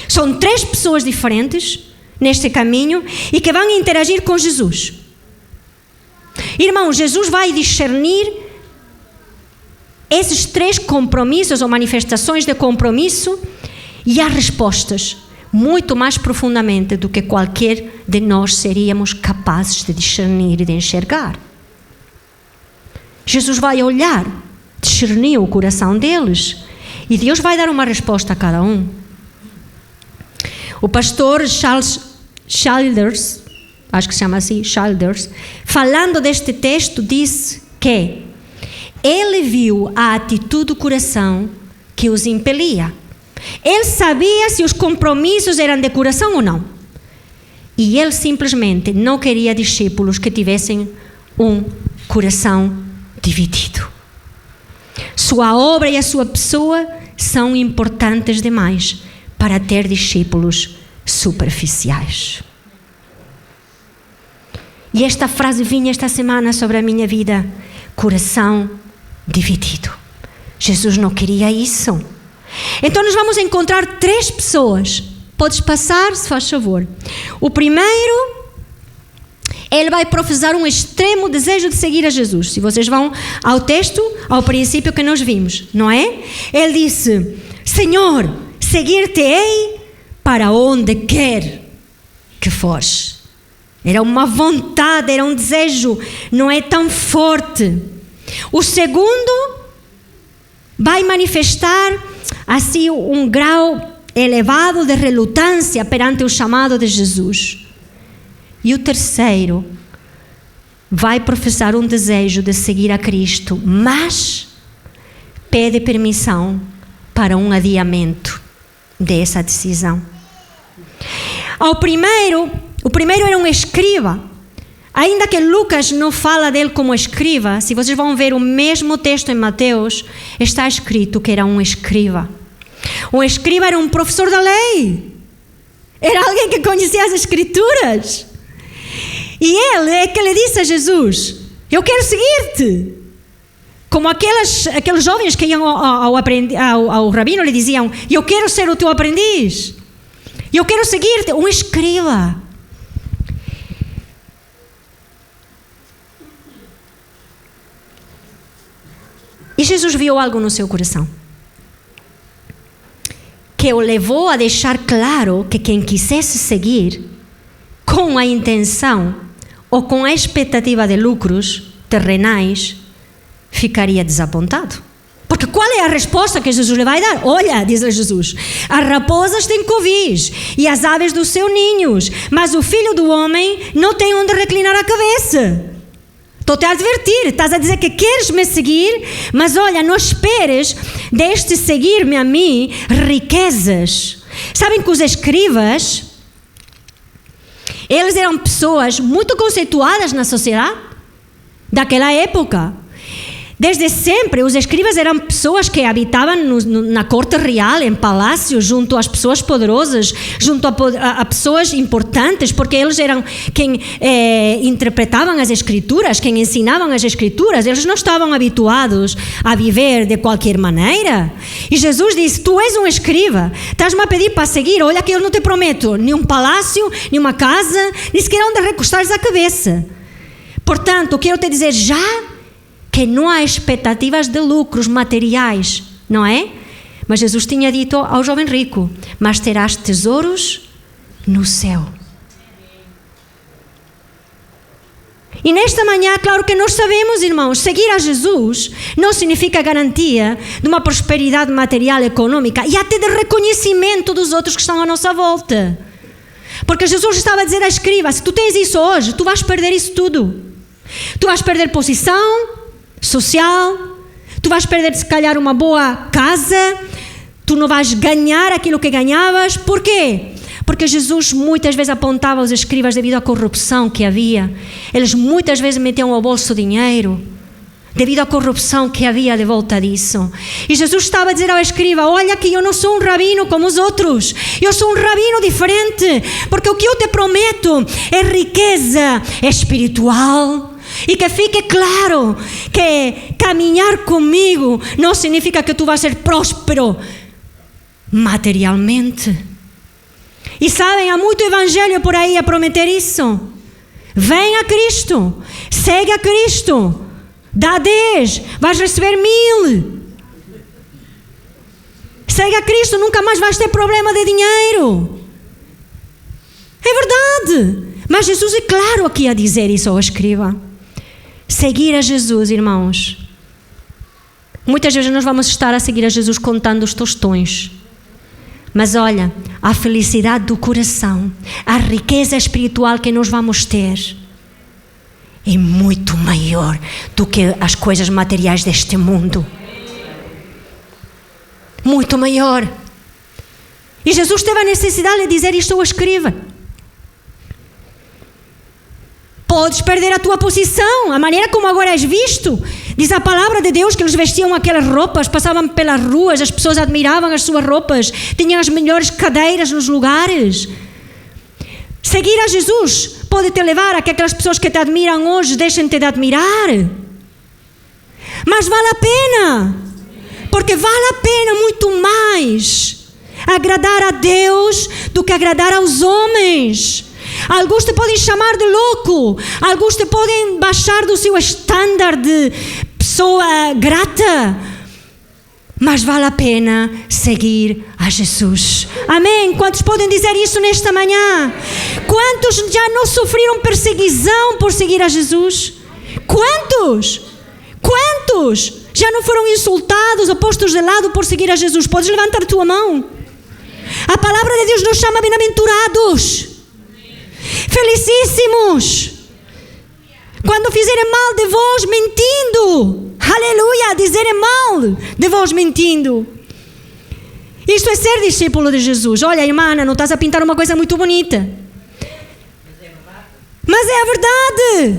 São 3 pessoas diferentes neste caminho e que vão interagir com Jesus. Irmão, Jesus vai discernir esses 3 compromissos ou manifestações de compromisso e as respostas muito mais profundamente do que qualquer de nós seríamos capazes de discernir e de enxergar. Jesus vai olhar, discernir o coração deles e Deus vai dar uma resposta a cada um. O pastor Charles Childers, acho que se chama assim, Childers, falando deste texto, disse que ele viu a atitude do coração que os impelia. Ele sabia se os compromissos eram de coração ou não. E ele simplesmente não queria discípulos que tivessem um coração dividido. Sua obra e a sua pessoa são importantes demais para ter discípulos superficiais. E esta frase vinha esta semana sobre a minha vida: coração dividido. Jesus não queria isso. Então nós vamos encontrar 3 pessoas. Podes passar, se faz favor. O primeiro, ele vai professar um extremo desejo de seguir a Jesus. Se vocês vão ao texto, ao princípio que nós vimos, não é? Ele disse: Senhor, seguir-te-ei para onde quer que fores. Era uma vontade, era um desejo, não é tão forte. O segundo vai manifestar assim um grau elevado de relutância perante o chamado de Jesus. E o terceiro vai professar um desejo de seguir a Cristo, mas pede permissão para um adiamento dessa decisão. O primeiro era um escriba. Ainda que Lucas não fala dele como escriba, se vocês vão ver o mesmo texto em Mateus, está escrito que era um escriba. Um escriba era um professor da lei. Era alguém que conhecia as escrituras. E ele é que lhe disse a Jesus: eu quero seguir-te. Como aqueles jovens que iam ao rabino lhe diziam: eu quero ser o teu aprendiz. Eu quero seguir-te. Um escriba. E Jesus viu algo no seu coração que o levou a deixar claro que quem quisesse seguir com a intenção ou com a expectativa de lucros terrenais ficaria desapontado. Porque qual é a resposta que Jesus lhe vai dar? Olha, diz Jesus, as raposas têm covis e as aves dos seus ninhos, mas o filho do homem não tem onde reclinar a cabeça. Estou-te a advertir, estás a dizer que queres me seguir, mas olha, não esperes deste seguir-me a mim riquezas. Sabem que os escribas, eles eram pessoas muito conceituadas na sociedade daquela época. Desde sempre, os escribas eram pessoas que habitavam na corte real, em palácios, junto às pessoas poderosas, junto a pessoas importantes, porque eles eram quem interpretavam as escrituras, quem ensinavam as escrituras. Eles não estavam habituados a viver de qualquer maneira. E Jesus disse: tu és um escriba, estás-me a pedir para seguir, olha que eu não te prometo nenhum palácio, nenhuma casa, nem sequer onde recostares a cabeça. Portanto, quero te dizer já que não há expectativas de lucros materiais, não é? Mas Jesus tinha dito ao jovem rico: mas terás tesouros no céu. E nesta manhã, claro que nós sabemos, irmãos, seguir a Jesus não significa garantia de uma prosperidade material, econômica e até de reconhecimento dos outros que estão à nossa volta. Porque Jesus estava a dizer à escriba: se tu tens isso hoje, tu vais perder isso tudo. Tu vais perder posição social, tu vais perder se calhar uma boa casa, tu não vais ganhar aquilo que ganhavas. Por quê? Porque Jesus muitas vezes apontava aos escribas devido à corrupção que havia. Eles muitas vezes metiam ao bolso dinheiro devido à corrupção que havia de volta disso. E Jesus estava a dizer ao escriba: olha que eu não sou um rabino como os outros, eu sou um rabino diferente, porque o que eu te prometo é riqueza espiritual. E que fique claro que caminhar comigo não significa que tu vais ser próspero materialmente. E sabem, há muito evangelho por aí a prometer isso. Vem a Cristo, segue a Cristo, dá 10, vais receber 1000. Segue a Cristo, nunca mais vais ter problema de dinheiro. É verdade. Mas Jesus é claro aqui a dizer isso ao escriba. Seguir a Jesus, irmãos. Muitas vezes nós vamos estar a seguir a Jesus contando os tostões. Mas olha, a felicidade do coração, a riqueza espiritual que nós vamos ter é muito maior do que as coisas materiais deste mundo. Muito maior. E Jesus teve a necessidade de dizer isto ao escriba. Podes perder a tua posição, a maneira como agora és visto. Diz a palavra de Deus que eles vestiam aquelas roupas, passavam pelas ruas, as pessoas admiravam as suas roupas, tinham as melhores cadeiras nos lugares. Seguir a Jesus pode te levar a que aquelas pessoas que te admiram hoje deixem de admirar. Mas vale a pena, porque vale a pena muito mais agradar a Deus do que agradar aos homens. Alguns te podem chamar de louco, alguns te podem baixar do seu estándar de pessoa grata, mas vale a pena seguir a Jesus. Amém? Quantos podem dizer isso nesta manhã? Quantos já não sofreram perseguição por seguir a Jesus? Quantos? Quantos já não foram insultados ou postos de lado por seguir a Jesus? Podes levantar a tua mão. A palavra de Deus nos chama bem-aventurados, felicíssimos, quando fizerem mal de vós mentindo. Aleluia, dizerem mal de vós mentindo. Isto é ser discípulo de Jesus. Olha, irmã, não estás a pintar uma coisa muito bonita, mas é a verdade.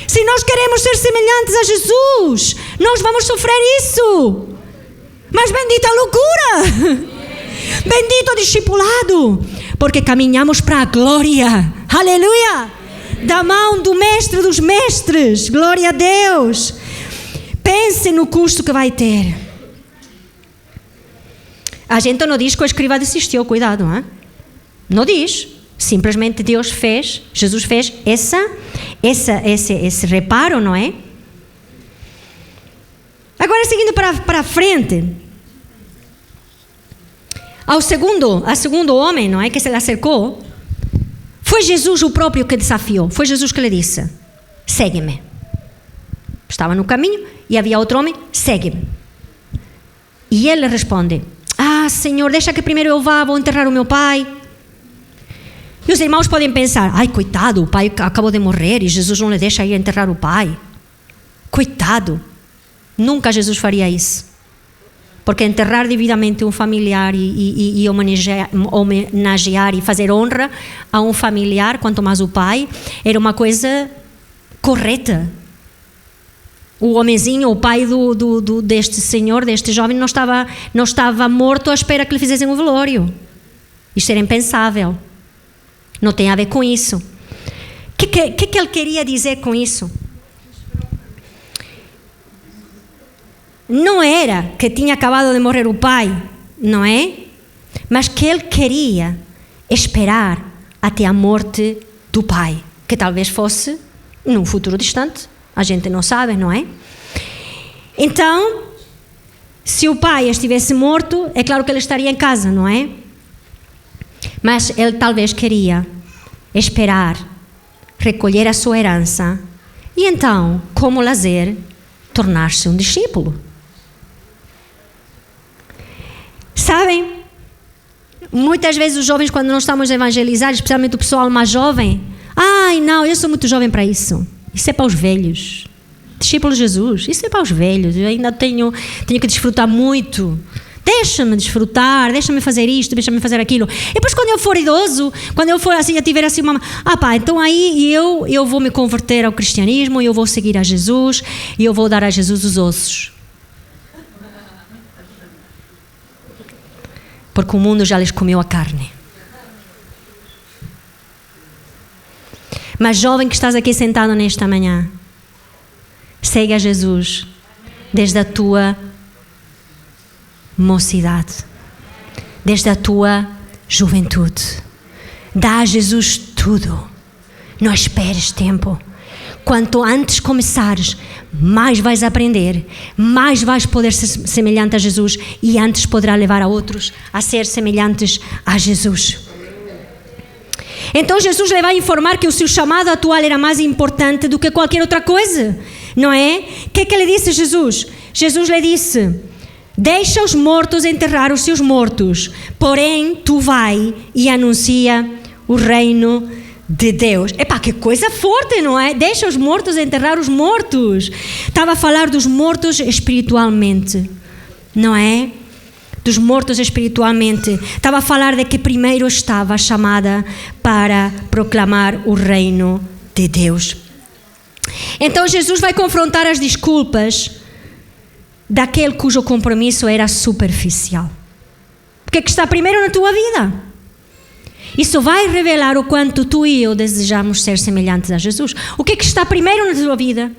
Se nós queremos ser semelhantes a Jesus, nós vamos sofrer isso. Mas bendita a loucura, bendito o discipulado, porque caminhamos para a glória. Aleluia! Da mão do mestre dos mestres. Glória a Deus. Pense no custo que vai ter. A gente não diz que o escriba desistiu, cuidado, não é? Não diz. Simplesmente Deus fez, Jesus fez esse reparo, não é? Agora, seguindo para frente, ao segundo homem, não é, que se lhe acercou, foi Jesus o próprio que desafiou. Foi Jesus que lhe disse: segue-me. Estava no caminho e havia outro homem: segue-me. E ele responde: Senhor, deixa que primeiro eu vá, vou enterrar o meu pai. E os irmãos podem pensar: ai, coitado, o pai acabou de morrer e Jesus não lhe deixa ir enterrar o pai. Coitado. Nunca Jesus faria isso. Porque enterrar devidamente um familiar e homenagear e fazer honra a um familiar, quanto mais o pai, era uma coisa correta. O homenzinho, o pai deste senhor, deste jovem, não estava morto à espera que lhe fizessem o velório. Isto era impensável. Não tem a ver com isso. O que ele queria dizer com isso? Não era que tinha acabado de morrer o pai, não é? Mas que ele queria esperar até a morte do pai, que talvez fosse num futuro distante. A gente não sabe, não é? Então, se o pai estivesse morto, é claro que ele estaria em casa, não é? Mas ele talvez queria esperar, recolher a sua herança e então, como lazer, tornar-se um discípulo. Sabem, Muitas vezes os jovens, quando nós estamos a evangelizar, especialmente o pessoal mais jovem, ai não, eu sou muito jovem para isso. Isso é para os velhos. Discípulo de Jesus, isso é para os velhos. Eu ainda tenho que desfrutar muito. Deixa-me desfrutar, deixa-me fazer isto, deixa-me fazer aquilo. E depois quando eu for idoso, quando eu for assim, eu tiver assim uma... então aí eu vou me converter ao cristianismo, eu vou seguir a Jesus e eu vou dar a Jesus os ossos. Porque o mundo já lhes comeu a carne. Mas jovem que estás aqui sentado nesta manhã, segue a Jesus desde a tua mocidade, desde a tua juventude. Dá a Jesus tudo. Não esperes tempo. Quanto antes começares, mais vais aprender, mais vais poder ser semelhante a Jesus e antes poderá levar a outros a ser semelhantes a Jesus. Então Jesus lhe vai informar que o seu chamado atual era mais importante do que qualquer outra coisa, não é? O que lhe disse Jesus? Jesus lhe disse: deixa os mortos enterrar os seus mortos, porém tu vai e anuncia o reino de Deus. Que coisa forte, não é? Deixa os mortos enterrar os mortos. Estava a falar dos mortos espiritualmente, não é? Dos mortos espiritualmente. Estava a falar de que primeiro estava chamada para proclamar o reino de Deus. Então Jesus vai confrontar as desculpas daquele cujo compromisso era superficial. O que é que está primeiro na tua vida? Isso vai revelar o quanto tu e eu desejamos ser semelhantes a Jesus. O que é que está primeiro na tua vida?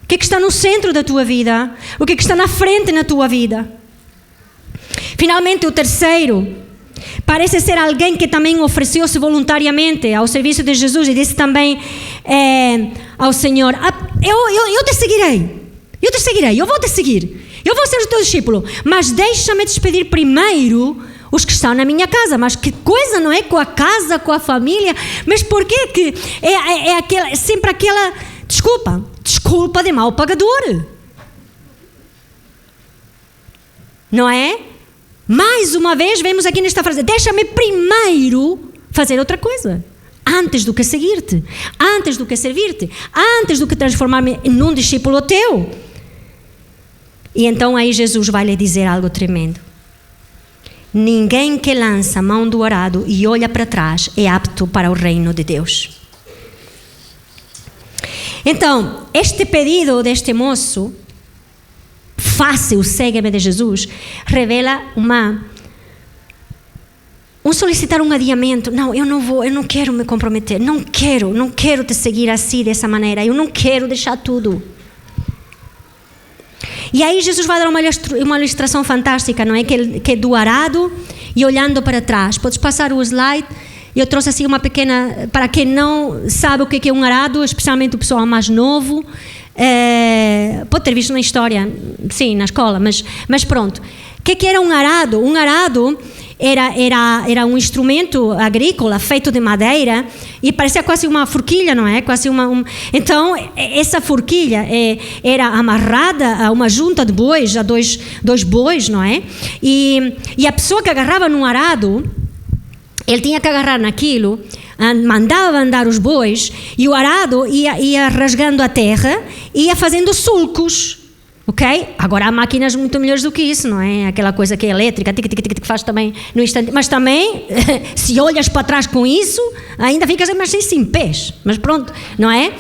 O que é que está no centro da tua vida? O que é que está na frente na tua vida? Finalmente, o terceiro parece ser alguém que também ofereceu-se voluntariamente ao serviço de Jesus e disse também ao Senhor: eu te seguirei, eu vou te seguir, eu vou ser o teu discípulo, mas deixa-me despedir primeiro os que estão na minha casa. Mas que coisa, não é? Com a casa, com a família. Mas por que é sempre aquela desculpa de mau pagador? Não é? Mais uma vez vemos aqui nesta frase: deixa-me primeiro fazer outra coisa, antes do que seguir-te, antes do que servir-te, antes do que transformar-me num discípulo teu. E então aí Jesus vai lhe dizer algo tremendo: ninguém que lança a mão do arado e olha para trás é apto para o reino de Deus. Então, este pedido deste moço, fácil, segue-me, de Jesus, revela solicitar um adiamento. Não, eu não quero me comprometer, não quero te seguir assim, dessa maneira, eu não quero deixar tudo. E aí Jesus vai dar uma ilustração fantástica, não é? Que é do arado e olhando para trás. Podes passar o slide? Eu trouxe assim uma pequena, para quem não sabe o que é um arado, especialmente o pessoal mais novo, pode ter visto na história, sim, na escola, mas pronto. O que era um arado? Um arado era um instrumento agrícola feito de madeira e parecia quase uma forquilha, não é? Então, essa forquilha era amarrada a uma junta de bois, a dois bois, não é? E a pessoa que agarrava no arado, ele tinha que agarrar naquilo, mandava andar os bois e o arado ia rasgando a terra e ia fazendo sulcos. Ok? Agora há máquinas muito melhores do que isso, não é? Aquela coisa que é elétrica, que faz também no instante. Mas também, se olhas para trás com isso, ainda ficas mais sem pés. Mas pronto, não é?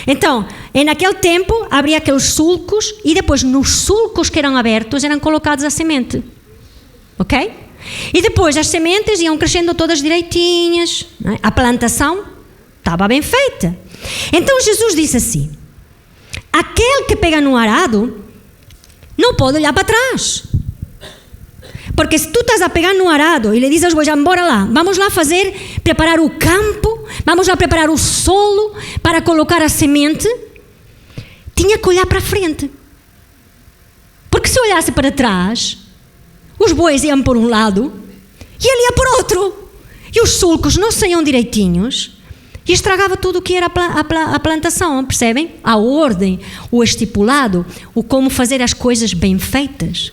Então, naquele tempo, abria aqueles sulcos e depois nos sulcos que eram abertos eram colocados a semente. Ok? E depois as sementes iam crescendo todas direitinhas, não é? A plantação estava bem feita. Então Jesus disse assim: aquele que pega no arado não pode olhar para trás. Porque se tu estás a pegar no arado e lhe dizes aos bois: bora lá, vamos lá preparar o campo, vamos lá preparar o solo para colocar a semente, tinha que olhar para a frente. Porque se olhasse para trás, os bois iam por um lado e ele ia por outro. E os sulcos não saíam direitinhos. E estragava tudo o que era a plantação, percebem? A ordem, o estipulado, o como fazer as coisas bem feitas.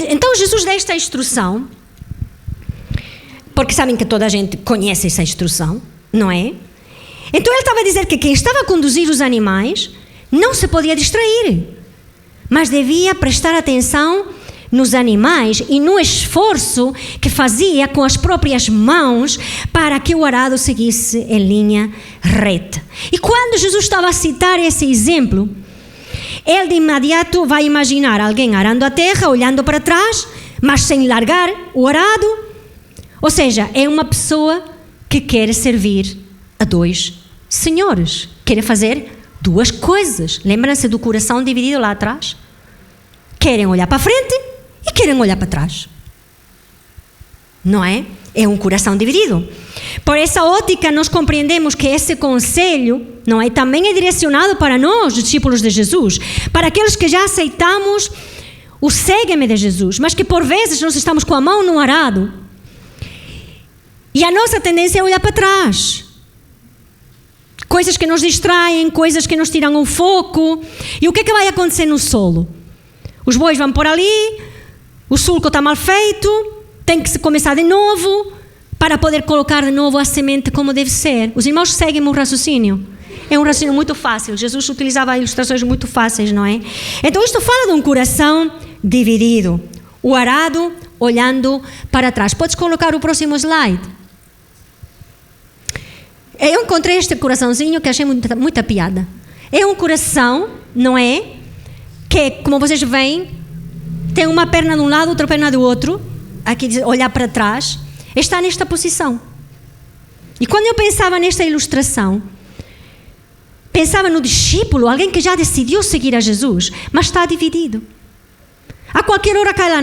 Então Jesus dá esta instrução porque sabem que toda a gente conhece essa instrução, não é? Então ele estava a dizer que quem estava a conduzir os animais não se podia distrair, mas devia prestar atenção nos animais e no esforço que fazia com as próprias mãos para que o arado seguisse em linha reta. E quando Jesus estava a citar esse exemplo, ele de imediato vai imaginar alguém arando a terra, olhando para trás, mas sem largar o arado. Ou seja, é uma pessoa que quer servir a dois senhores, quer fazer duas coisas. Lembram-se do coração dividido lá atrás? Querem olhar para a frente e querem olhar para trás. Não é? É um coração dividido. Por essa ótica, nós compreendemos que esse conselho, não é, também é direcionado para nós, discípulos de Jesus, para aqueles que já aceitamos o segue-me de Jesus, mas que por vezes nós estamos com a mão no arado e a nossa tendência é olhar para trás. Coisas que nos distraem, coisas que nos tiram o foco. E o que é que vai acontecer no solo? Os bois vão por ali, o sulco está mal feito, tem que se começar de novo para poder colocar de novo a semente como deve ser. Os irmãos seguem o raciocínio. É um raciocínio muito fácil. Jesus utilizava ilustrações muito fáceis, não é? Então isto fala de um coração dividido. O arado olhando para trás. Podes colocar o próximo slide? Eu encontrei este coraçãozinho que achei muita piada. É um coração, não é? Que, como vocês veem, tem uma perna de um lado, outra perna do outro. Aqui diz olhar para trás. Está nesta posição. E quando eu pensava nesta ilustração, pensava no discípulo, alguém que já decidiu seguir a Jesus, mas está dividido. A qualquer hora cai lá,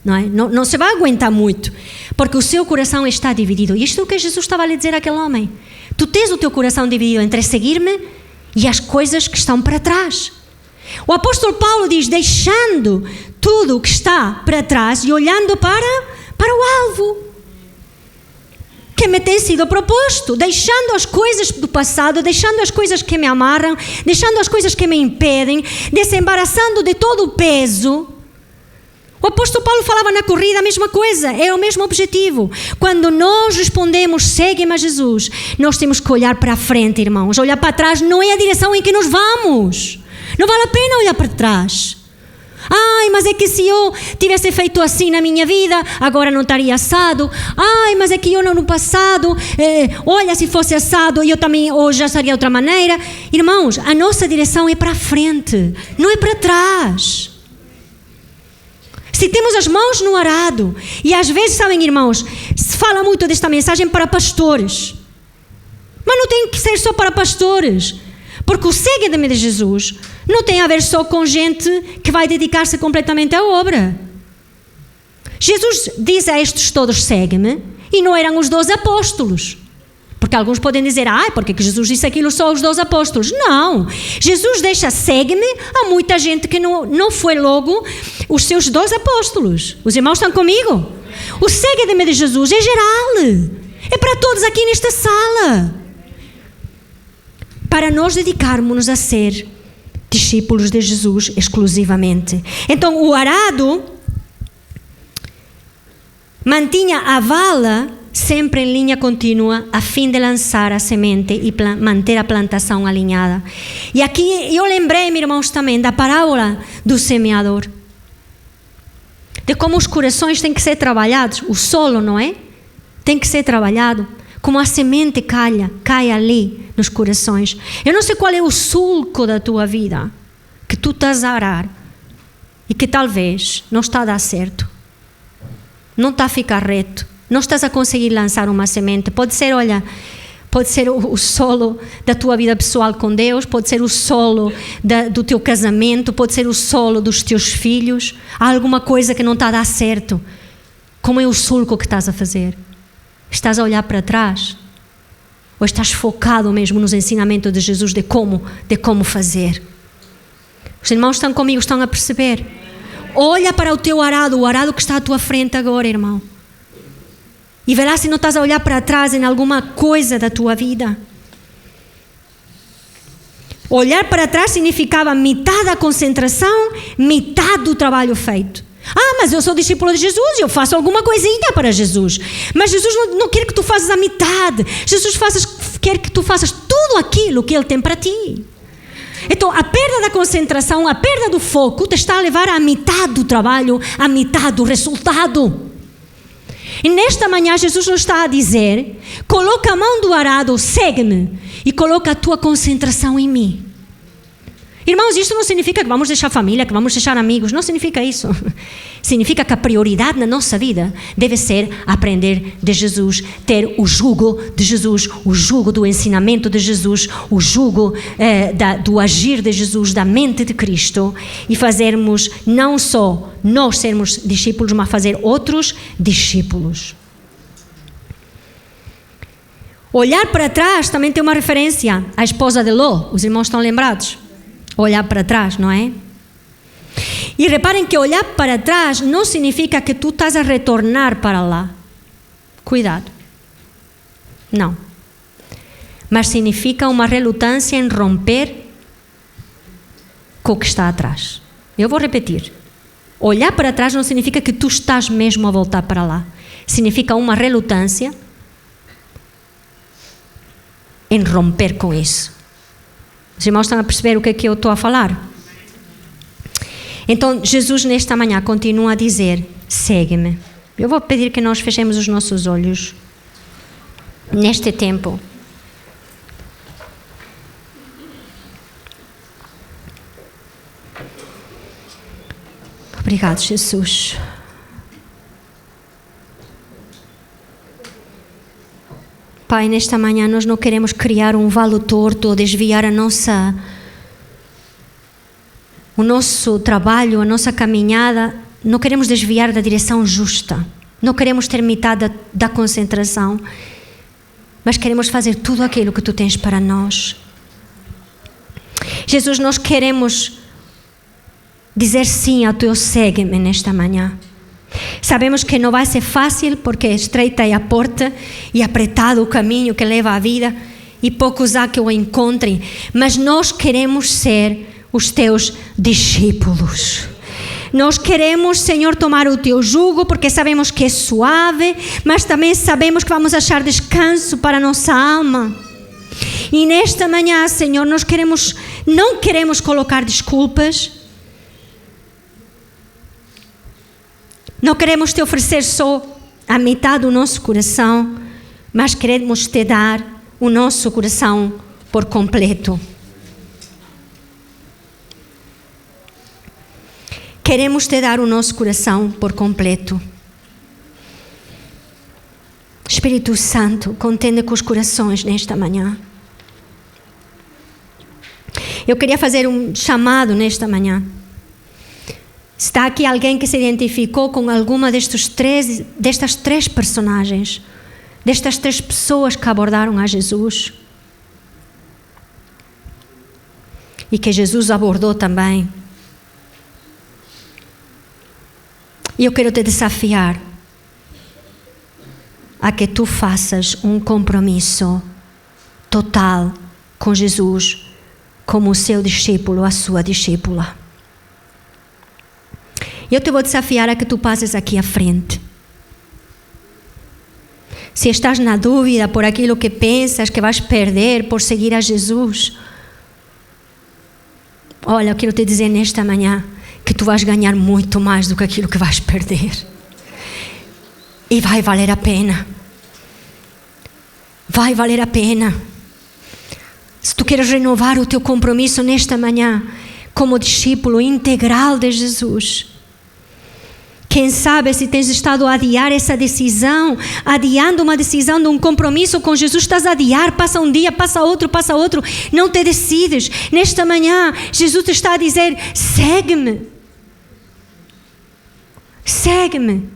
não é? Não se vai aguentar muito, porque o seu coração está dividido. E isto é o que Jesus estava a lhe dizer àquele homem. Tu tens o teu coração dividido entre seguir-me e as coisas que estão para trás. O apóstolo Paulo diz, deixando tudo o que está para trás e olhando para o alvo que me tem sido proposto, deixando as coisas do passado, deixando as coisas que me amarram, deixando as coisas que me impedem, desembaraçando de todo o peso. O apóstolo Paulo falava na corrida a mesma coisa, é o mesmo objetivo. Quando nós respondemos, segue-me a Jesus, nós temos que olhar para a frente, irmãos. Olhar para trás não é a direção em que nós vamos. Não vale a pena olhar para trás. Ai, mas é que se eu tivesse feito assim na minha vida, agora não estaria assado. Ai, mas é que eu no passado, olha, se fosse assado, eu também hoje já estaria de outra maneira. Irmãos, a nossa direção é para a frente, não é para trás. Se temos as mãos no arado, e às vezes, sabem, irmãos, se fala muito desta mensagem para pastores, mas não tem que ser só para pastores. Porque o segue-me de Jesus não tem a ver só com gente que vai dedicar-se completamente à obra. Jesus diz a estes todos, segue-me, e não eram os 12 apóstolos. Porque alguns podem dizer, porque que Jesus disse aquilo só aos 12 apóstolos? Não, Jesus deixa segue-me a muita gente que não foi logo os seus 12 apóstolos. Os irmãos estão comigo? O segue-me de Jesus é geral, é para todos aqui nesta sala. Para nós dedicarmos-nos a ser discípulos de Jesus exclusivamente. Então o arado mantinha a vala sempre em linha contínua a fim de lançar a semente e manter a plantação alinhada. E aqui eu lembrei-me, irmãos, também da parábola do semeador. De como os corações têm que ser trabalhados, o solo, não é? Tem que ser trabalhado. Como a semente cai ali nos corações. Eu não sei qual é o sulco da tua vida que tu estás a arar e que talvez não está a dar certo. Não está a ficar reto. Não estás a conseguir lançar uma semente. Pode ser, olha, pode ser o solo da tua vida pessoal com Deus, pode ser o solo do teu casamento, pode ser o solo dos teus filhos. Há alguma coisa que não está a dar certo. Como é o sulco que estás a fazer? Estás a olhar para trás? Ou estás focado mesmo nos ensinamentos de Jesus de como fazer? Os irmãos estão comigo, estão a perceber? Olha para o teu arado, o arado que está à tua frente agora, irmão. E verás se não estás a olhar para trás em alguma coisa da tua vida. Olhar para trás significava metade da concentração, metade do trabalho feito. Ah, mas eu sou discípulo de Jesus, eu faço alguma coisinha para Jesus. Mas Jesus não quer que tu faças a metade. Jesus quer que tu faças tudo aquilo que Ele tem para ti. Então, a perda da concentração, a perda do foco, te está a levar à metade do trabalho, à metade do resultado. E nesta manhã, Jesus nos está a dizer: coloca a mão do arado, segue-me, e coloca a tua concentração em mim. Irmãos, isto não significa que vamos deixar família, que vamos deixar amigos. Não significa isso. Significa que a prioridade na nossa vida deve ser aprender de Jesus, ter o jugo de Jesus, o jugo do ensinamento de Jesus, o jugo do agir de Jesus, da mente de Cristo, e fazermos não só nós sermos discípulos, mas fazer outros discípulos. Olhar para trás também tem uma referência à esposa de Ló. Os irmãos estão lembrados? Olhar para trás, não é? E reparem que olhar para trás não significa que tu estás a retornar para lá. Cuidado. Não. Mas significa uma relutância em romper com o que está atrás. Eu vou repetir. Olhar para trás não significa que tu estás mesmo a voltar para lá. Significa uma relutância em romper com isso. Os irmãos estão a perceber o que é que eu estou a falar? Então, Jesus nesta manhã continua a dizer: segue-me. Eu vou pedir que nós fechemos os nossos olhos neste tempo. Obrigado, Jesus. Pai, nesta manhã nós não queremos criar um valo torto ou desviar o nosso trabalho, a nossa caminhada. Não queremos desviar da direção justa. Não queremos ter metade da concentração. Mas queremos fazer tudo aquilo que Tu tens para nós. Jesus, nós queremos dizer sim ao Teu segue-me nesta manhã. Sabemos que não vai ser fácil, porque estreita é a porta e apertado o caminho que leva à vida, e poucos há que o encontrem, mas nós queremos ser os Teus discípulos. Nós queremos, Senhor, tomar o Teu jugo, porque sabemos que é suave, mas também sabemos que vamos achar descanso para a nossa alma. E nesta manhã, Senhor, nós não queremos colocar desculpas. Não queremos Te oferecer só a metade do nosso coração, mas queremos Te dar o nosso coração por completo. Queremos Te dar o nosso coração por completo. Espírito Santo, contende com os corações nesta manhã. Eu queria fazer um chamado nesta manhã. Está aqui alguém que se identificou com alguma destas três personagens, destas três pessoas que abordaram a Jesus e que Jesus abordou também. E eu quero te desafiar a que tu faças um compromisso total com Jesus como o seu discípulo, a sua discípula. Eu te vou desafiar a que tu passes aqui à frente. Se estás na dúvida por aquilo que pensas que vais perder por seguir a Jesus, olha, eu quero te dizer nesta manhã que tu vais ganhar muito mais do que aquilo que vais perder. E vai valer a pena. Vai valer a pena. Se tu queres renovar o teu compromisso nesta manhã como discípulo integral de Jesus, quem sabe se tens estado a adiar essa decisão, adiando uma decisão de um compromisso com Jesus, estás a adiar, passa um dia, passa outro, não te decides. Nesta manhã, Jesus te está a dizer: segue-me. Segue-me.